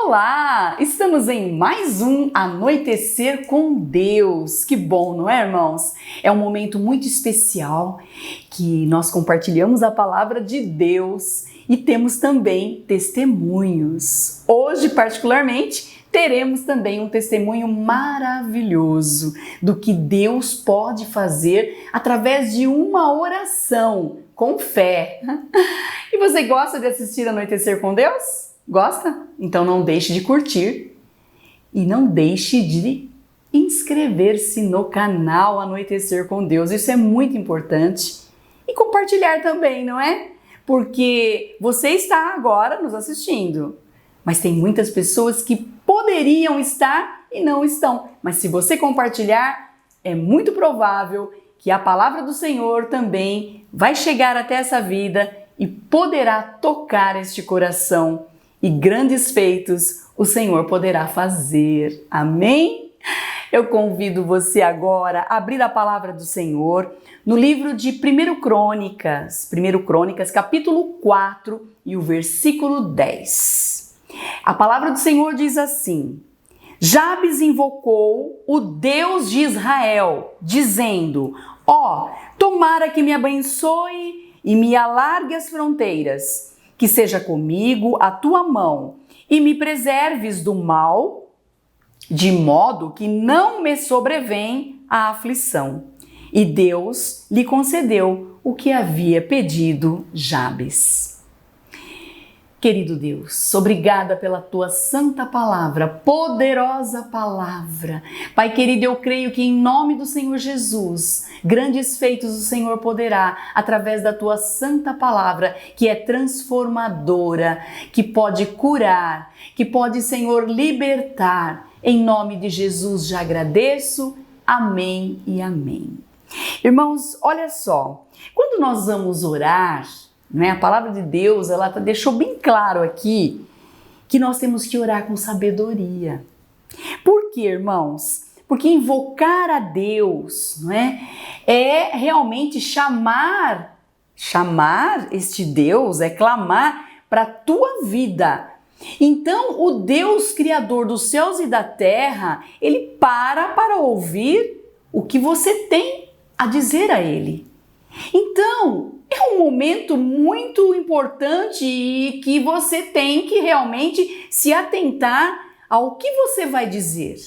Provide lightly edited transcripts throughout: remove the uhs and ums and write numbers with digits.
Olá! Estamos em mais um Anoitecer com Deus. Que bom, não é, irmãos? É um momento muito especial que nós compartilhamos a palavra de Deus e temos também testemunhos. Hoje, particularmente, teremos também um testemunho maravilhoso do que Deus pode fazer através de uma oração com fé. E você gosta de assistir Anoitecer com Deus? Gosta? Então não deixe de curtir e não deixe de inscrever-se no canal Anoitecer com Deus. Isso é muito importante. E compartilhar também, não é? Porque você está agora nos assistindo, mas tem muitas pessoas que poderiam estar e não estão. Mas se você compartilhar, é muito provável que a palavra do Senhor também vai chegar até essa vida e poderá tocar este coração. E grandes feitos o Senhor poderá fazer. Amém? Eu convido você agora a abrir a palavra do Senhor no livro de 1 Crônicas, capítulo 4 e o versículo 10. A palavra do Senhor diz assim: Jabes invocou o Deus de Israel, dizendo: tomara que me abençoe e me alargue as fronteiras, que seja comigo a tua mão e me preserves do mal, de modo que não me sobrevém a aflição. E Deus lhe concedeu o que havia pedido Jabes. Querido Deus, obrigada pela tua santa palavra, poderosa palavra. Pai querido, eu creio que em nome do Senhor Jesus, grandes feitos o Senhor poderá, através da tua santa palavra, que é transformadora, que pode curar, que pode, Senhor, libertar. Em nome de Jesus já agradeço. Amém e amém. Irmãos, olha só, quando nós vamos orar, a palavra de Deus, ela deixou bem claro aqui que nós temos que orar com sabedoria. Por quê, irmãos? Porque invocar a Deus, é realmente chamar este Deus, é clamar para a tua vida. Então, o Deus Criador dos céus e da terra, ele para ouvir o que você tem a dizer a ele. Então, é um momento muito importante e que você tem que realmente se atentar ao que você vai dizer.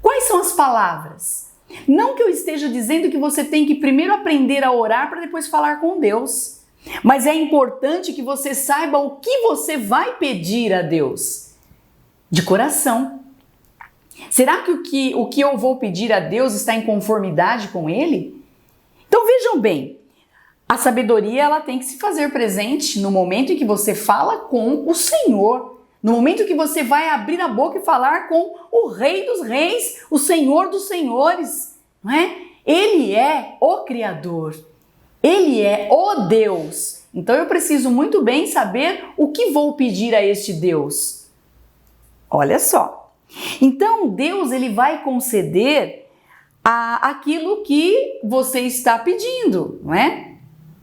Quais são as palavras? Não que eu esteja dizendo que você tem que primeiro aprender a orar para depois falar com Deus. Mas é importante que você saiba o que você vai pedir a Deus. De coração. Será que o que eu vou pedir a Deus está em conformidade com Ele? Então vejam bem. A sabedoria, ela tem que se fazer presente no momento em que você fala com o Senhor, no momento em que você vai abrir a boca e falar com o Rei dos Reis, o Senhor dos Senhores, não é? Ele é o Criador, Ele é o Deus. Então eu preciso muito bem saber o que vou pedir a este Deus. Olha só. Então Deus, ele vai conceder aquilo que você está pedindo, não é?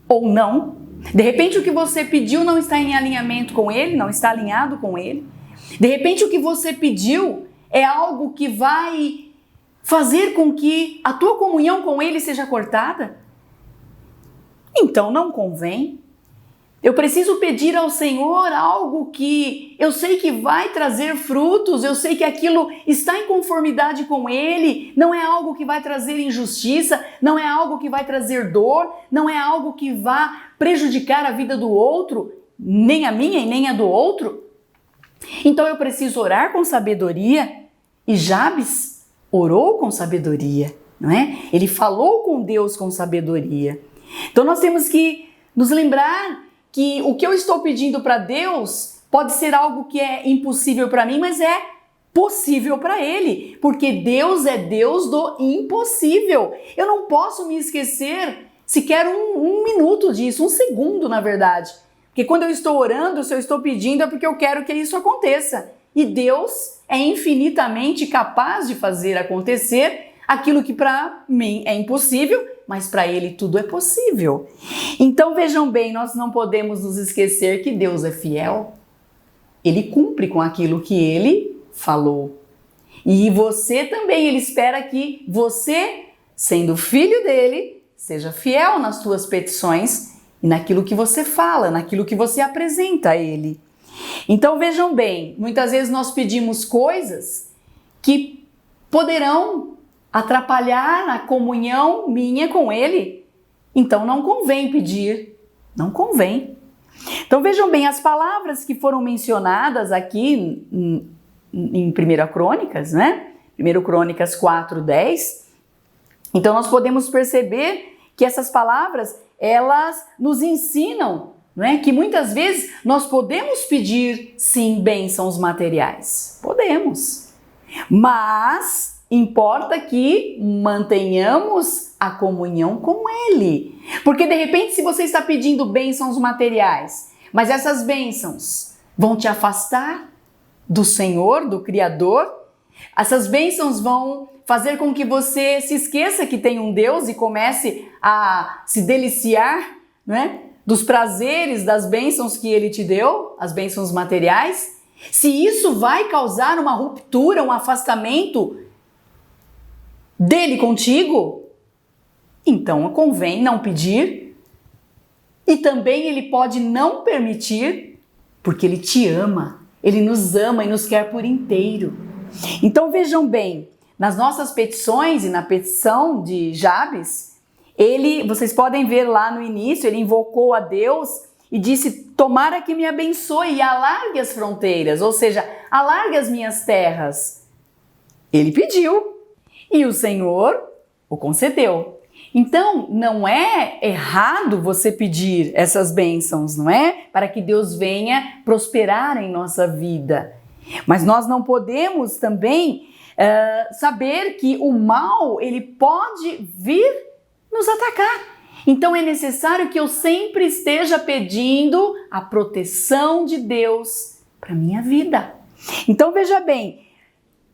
Ou não. De repente o que você pediu não está em alinhamento com ele, não está alinhado com ele. De repente o que você pediu é algo que vai fazer com que a tua comunhão com ele seja cortada. Então não convém. Eu preciso pedir ao Senhor algo que eu sei que vai trazer frutos, eu sei que aquilo está em conformidade com Ele, não é algo que vai trazer injustiça, não é algo que vai trazer dor, não é algo que vá prejudicar a vida do outro, nem a minha e nem a do outro. Então eu preciso orar com sabedoria, e Jabes orou com sabedoria, não é? Ele falou com Deus com sabedoria. Então nós temos que nos lembrar que o que eu estou pedindo para Deus pode ser algo que é impossível para mim, mas é possível para Ele, porque Deus é Deus do impossível. Eu não posso me esquecer sequer um minuto disso, um segundo, na verdade. Porque quando eu estou orando, se eu estou pedindo, é porque eu quero que isso aconteça. E Deus é infinitamente capaz de fazer acontecer aquilo que para mim é impossível, mas para Ele tudo é possível. Então vejam bem, nós não podemos nos esquecer que Deus é fiel. ele cumpre com aquilo que ele falou. E você também, ele espera que você, sendo filho dele, seja fiel nas suas petições e naquilo que você fala, naquilo que você apresenta a ele. Então vejam bem, muitas vezes nós pedimos coisas que poderão atrapalhar a comunhão minha com ele. Então não convém pedir, não convém. Então vejam bem, as palavras que foram mencionadas aqui em 1 Crônicas, né? 1 Crônicas 4:10. Então nós podemos perceber que essas palavras, elas nos ensinam, não é? Que muitas vezes nós podemos pedir, sim, bênçãos materiais. Podemos. Mas importa que mantenhamos a comunhão com Ele. Porque de repente, se você está pedindo bênçãos materiais, mas essas bênçãos vão te afastar do Senhor, do Criador, essas bênçãos vão fazer com que você se esqueça que tem um Deus e comece a se deliciar, né, dos prazeres, das bênçãos que Ele te deu, as bênçãos materiais. Se isso vai causar uma ruptura, um afastamento dele contigo, então convém não pedir. E também ele pode não permitir, porque ele te ama, ele nos ama e nos quer por inteiro. Então vejam bem, nas nossas petições e na petição de Jabes, vocês podem ver lá no início, ele invocou a Deus e disse: tomara que me abençoe e alargue as fronteiras, ou seja, alargue as minhas terras. Ele pediu e o Senhor o concedeu. Então, não é errado você pedir essas bênçãos, não é? Para que Deus venha prosperar em nossa vida. Mas nós não podemos também saber que o mal, ele pode vir nos atacar. Então é necessário que eu sempre esteja pedindo a proteção de Deus para minha vida. Então veja bem,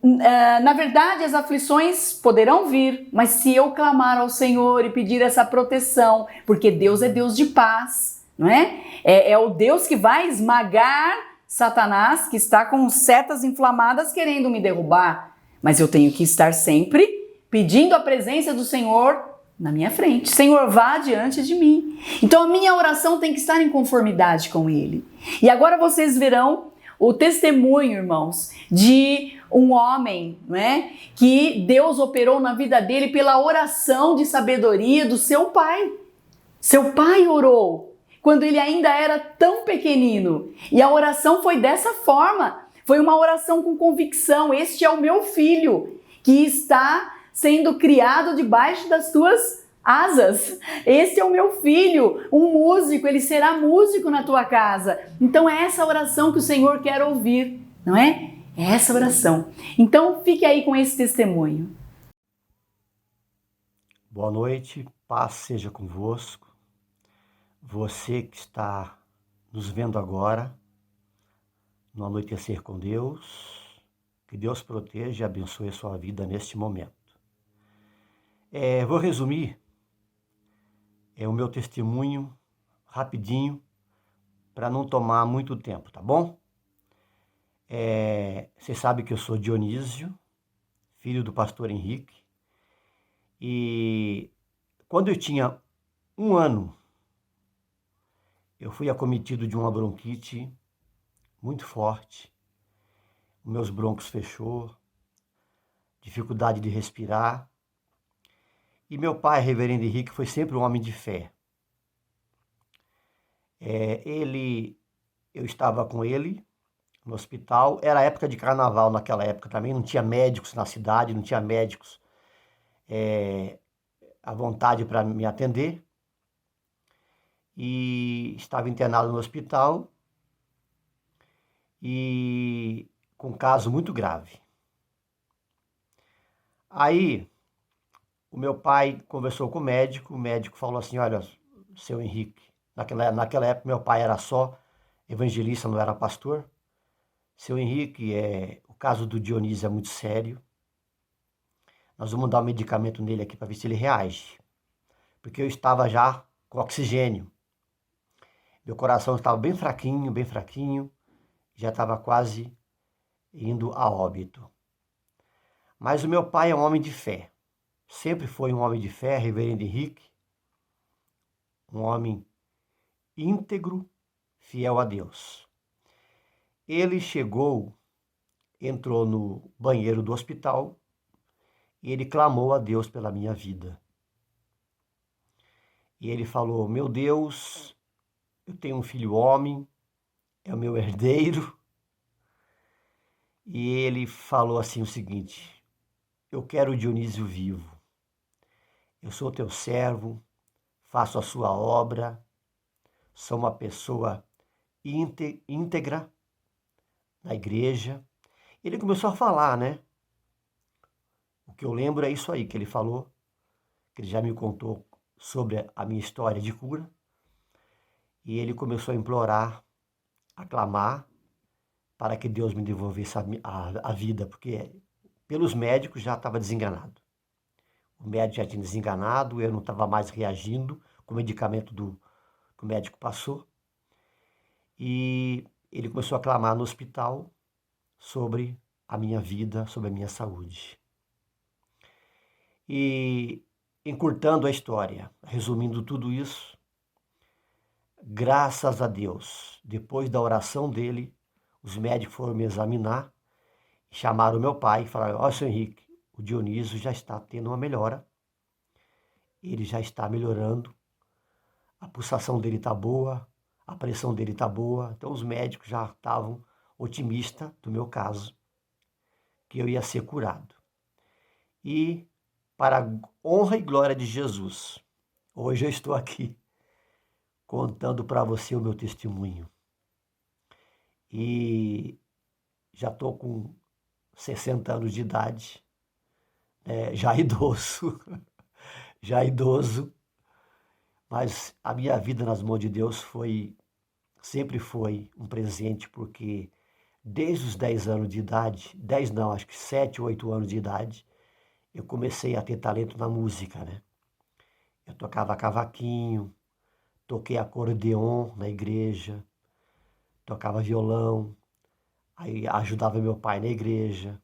na verdade as aflições poderão vir, mas se eu clamar ao Senhor e pedir essa proteção, porque Deus é Deus de paz, não é? É o Deus que vai esmagar Satanás, que está com setas inflamadas querendo me derrubar. Mas eu tenho que estar sempre pedindo a presença do Senhor na minha frente. Senhor, vá diante de mim. Então a minha oração tem que estar em conformidade com Ele. E agora vocês verão o testemunho, irmãos, de um homem, não é? Que Deus operou na vida dele pela oração de sabedoria do seu pai. Seu pai orou quando ele ainda era tão pequenino. E a oração foi dessa forma. Foi uma oração com convicção. Este é o meu filho que está sendo criado debaixo das tuas asas. Este é o meu filho, um músico, ele será músico na tua casa. Então é essa oração que o Senhor quer ouvir, não é? É essa oração. Então fique aí com esse testemunho. Boa noite, paz seja convosco. Você que está nos vendo agora, no Anoitecer com Deus, que Deus proteja e abençoe a sua vida neste momento. Vou resumir o meu testemunho rapidinho, para não tomar muito tempo, tá bom? Você sabe que eu sou Dionísio, filho do pastor Henrique, e quando eu tinha 1 ano, eu fui acometido de uma bronquite muito forte, meus brônquios fechou, dificuldade de respirar. E meu pai, reverendo Henrique, foi sempre um homem de fé. Eu estava com ele no hospital, era época de carnaval naquela época também, não tinha médicos na cidade, não tinha médicos à vontade para me atender. E estava internado no hospital e com um caso muito grave. Aí o meu pai conversou com o médico falou assim: olha, seu Henrique, naquela época meu pai era só evangelista, não era pastor. Seu Henrique, o caso do Dionísio é muito sério. Nós vamos dar um medicamento nele aqui para ver se ele reage. Porque eu estava já com oxigênio. Meu coração estava bem fraquinho, já estava quase indo a óbito. Mas o meu pai é um homem de fé, sempre foi um homem de fé, reverendo Henrique, um homem íntegro, fiel a Deus. Ele entrou no banheiro do hospital e ele clamou a Deus pela minha vida. E ele falou: meu Deus, eu tenho um filho homem, é o meu herdeiro. E ele falou assim o seguinte: eu quero o Dionísio vivo. Eu sou teu servo, faço a sua obra, sou uma pessoa íntegra na igreja. Ele começou a falar, né? O que eu lembro é isso aí que ele falou, que ele já me contou sobre a minha história de cura. E ele começou a implorar, a clamar, para que Deus me devolvesse a vida, porque pelos médicos já estava desenganado. O médico já tinha desenganado, eu não estava mais reagindo com o medicamento que o médico passou. E ele começou a clamar no hospital sobre a minha vida, sobre a minha saúde. E encurtando a história, resumindo tudo isso, graças a Deus, depois da oração dele, os médicos foram me examinar, chamaram meu pai e falaram: ó, seu Henrique, o Dionísio já está tendo uma melhora, ele já está melhorando, a pulsação dele está boa, a pressão dele está boa. Então os médicos já estavam otimistas do meu caso, que eu ia ser curado. E para a honra e glória de Jesus, hoje eu estou aqui contando para você o meu testemunho. E já estou com 60 anos de idade, já idoso, mas a minha vida nas mãos de Deus sempre foi um presente, porque desde os 10 anos de idade, 10 não, acho que 7, 8 anos de idade, eu comecei a ter talento na música, né? Eu tocava cavaquinho, toquei acordeon na igreja, tocava violão, aí ajudava meu pai na igreja,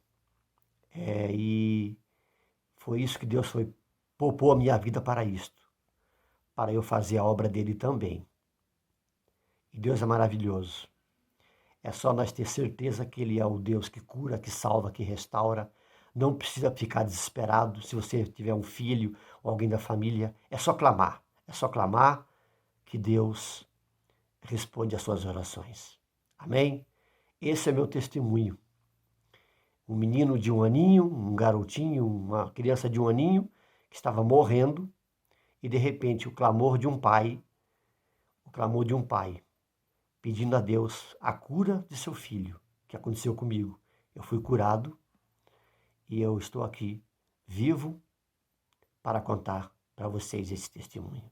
e foi isso que Deus poupou a minha vida para isto, para eu fazer a obra dele também. E Deus é maravilhoso. É só nós ter certeza que ele é o Deus que cura, que salva, que restaura. Não precisa ficar desesperado. Se você tiver um filho ou alguém da família, é só clamar. É só clamar que Deus responde às suas orações. Amém? Esse é meu testemunho. Um menino de 1 aninho, um garotinho, uma criança de 1 aninho, que estava morrendo, e de repente o clamor de um pai, pedindo a Deus a cura de seu filho, que aconteceu comigo. Eu fui curado e eu estou aqui, vivo, para contar para vocês esse testemunho.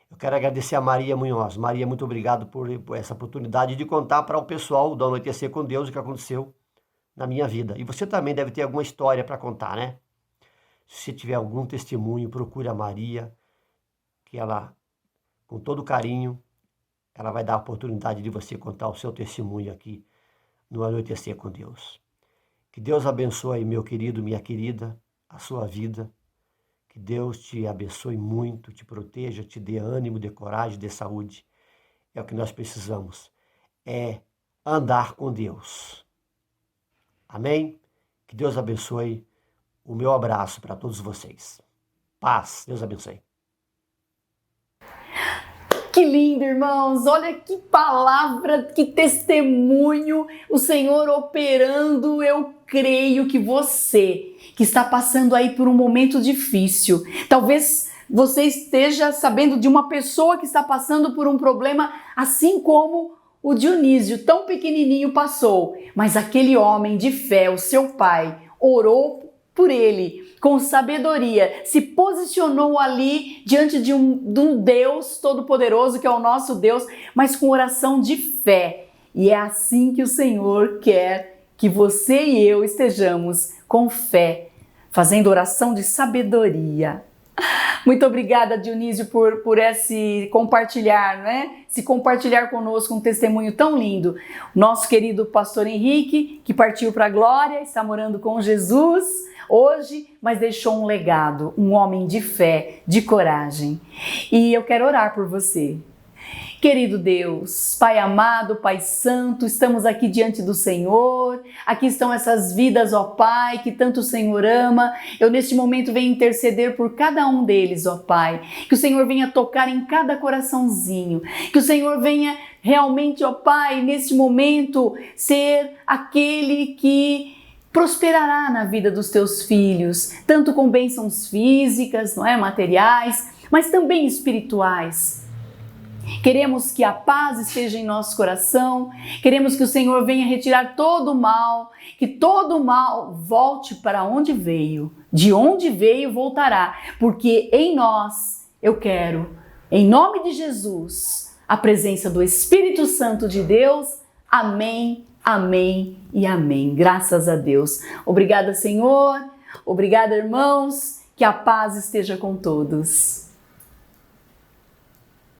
Eu quero agradecer a Maria Munhoz. Maria, muito obrigado por essa oportunidade de contar para o pessoal do Anoitecer com Deus o que aconteceu na minha vida. E você também deve ter alguma história para contar, né? Se você tiver algum testemunho, procure a Maria, que ela, com todo carinho, ela vai dar a oportunidade de você contar o seu testemunho aqui no Anoitecer com Deus. Que Deus abençoe, meu querido, minha querida, a sua vida. Que Deus te abençoe muito, te proteja, te dê ânimo, dê coragem, dê saúde. É o que nós precisamos. É andar com Deus. Amém? Que Deus abençoe. O meu abraço para todos vocês. Paz. Deus abençoe. Que lindo, irmãos! Olha que palavra, que testemunho, o Senhor operando. Eu creio que você, que está passando aí por um momento difícil, talvez você esteja sabendo de uma pessoa que está passando por um problema, assim como o Dionísio, tão pequenininho, passou. Mas aquele homem de fé, o seu pai, orou por ele, com sabedoria, se posicionou ali diante de um Deus todo-poderoso, que é o nosso Deus, mas com oração de fé. E é assim que o Senhor quer que você e eu estejamos com fé, fazendo oração de sabedoria. Muito obrigada, Dionísio, por esse compartilhar, né? Se compartilhar conosco um testemunho tão lindo. Nosso querido pastor Henrique, que partiu para a glória, está morando com Jesus hoje, mas deixou um legado, um homem de fé, de coragem. E eu quero orar por você. Querido Deus, Pai amado, Pai santo, estamos aqui diante do Senhor, aqui estão essas vidas, ó Pai, que tanto o Senhor ama. Eu neste momento venho interceder por cada um deles, ó Pai, que o Senhor venha tocar em cada coraçãozinho, que o Senhor venha realmente, ó Pai, neste momento ser aquele que prosperará na vida dos teus filhos, tanto com bênçãos físicas, não é, materiais, mas também espirituais. Queremos que a paz esteja em nosso coração, queremos que o Senhor venha retirar todo o mal, que todo o mal volte para onde veio, de onde veio voltará, porque em nós eu quero, em nome de Jesus, a presença do Espírito Santo de Deus. Amém, amém e amém. Graças a Deus. Obrigada, Senhor. Obrigada, irmãos. Que a paz esteja com todos.